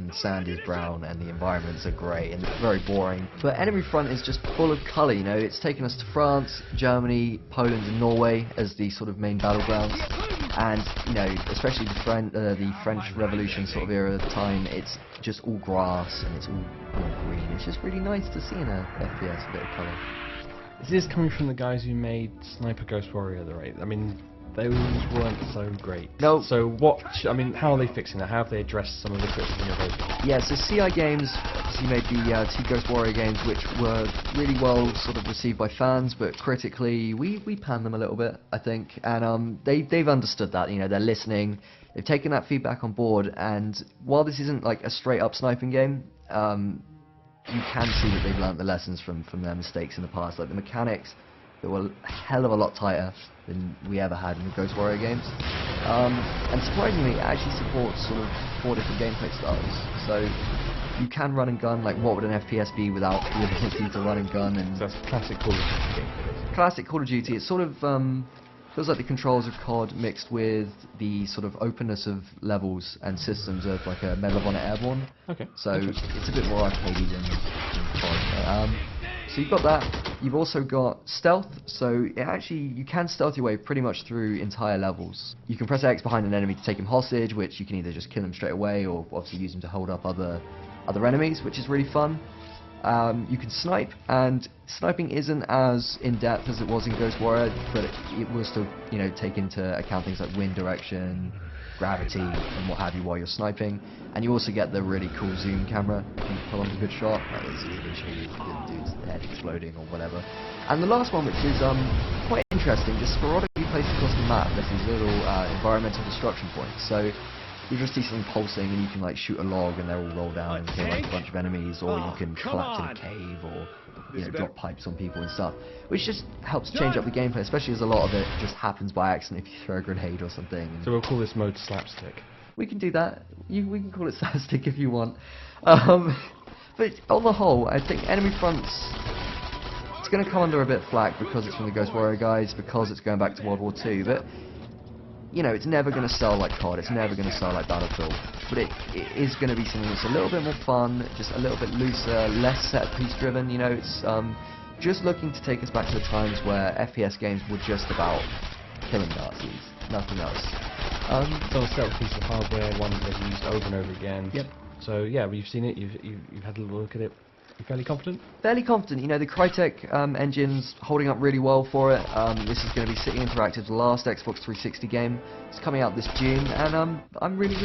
and the sand is brown, and the environments are grey, and it's very boring. But Enemy Front is just full of colour, you know. It's taken us to France, Germany, Poland and Norway as the sort of main battlegrounds. And, you know, especially the French Revolution sort of era time, it's just all grass and it's all green. It's just really nice to see in a FPS, a bit of colour. Is this coming from the guys who made Sniper Ghost Warrior the right? I mean, those weren't so great. No. So how are they fixing that? How have they addressed some of the criticism of those games? Yeah, so CI Games obviously made the two Ghost Warrior games, which were really well sort of received by fans, but critically we panned them a little bit, I think. And they've understood that, you know, they're listening, they've taken that feedback on board, and while this isn't like a straight up sniping game, you can see that they've learnt the lessons from their mistakes in the past. Like the mechanics, they were a hell of a lot tighter than we ever had in the Ghost Warrior games. And surprisingly, it actually supports sort of 4 different gameplay styles. So you can run and gun, like what would an FPS be without the ability to run and gun? And so that's classic Call of Duty gameplay. Classic Call of Duty. It's sort of feels like the controls of COD mixed with the sort of openness of levels and systems of like a Medal of Honor Airborne. Okay. So it's a bit more arcadey than COD. So you've got that. You've also got stealth. So you can stealth your way pretty much through entire levels. You can press X behind an enemy to take him hostage, which you can either just kill him straight away or obviously use him to hold up other enemies, which is really fun. You can snipe, and sniping isn't as in-depth as it was in Ghost Warrior, but it will still, you know, take into account things like wind direction, gravity, and what have you while you're sniping. And you also get the really cool zoom camera if you pull off a good shot. Like it's literally the dude's head exploding or whatever. And the last one, which is quite interesting, just sporadically placed across the map, there's these little environmental destruction points. So you just see something pulsing and you can like shoot a log and they'll all roll down and kill like a bunch of enemies, or you can collapse in a cave, or you know, drop pipes on people and stuff, which just helps change up the gameplay, especially as a lot of it just happens by accident if you throw a grenade or something. So we'll call this mode slapstick. We can do that. We can call it slapstick if you want. But on the whole, I think Enemy Front's it's going to come under a bit of flack because it's from the Ghost Warrior guys, because it's going back to World War II, but you know, it's never going to sell like COD, it's never going to sell like Battlefield, but it is going to be something that's a little bit more fun, just a little bit looser, less set-piece driven, you know. It's just looking to take us back to the times where FPS games were just about killing Nazis, nothing else. So a set piece of hardware, one that they've used over and over again. Yep. So yeah, you've seen it, you've had a little look at it. You fairly confident? Fairly confident. You know, the Crytek engine's holding up really well for it. This is going to be City Interactive's last Xbox 360 game. It's coming out this June, and I'm really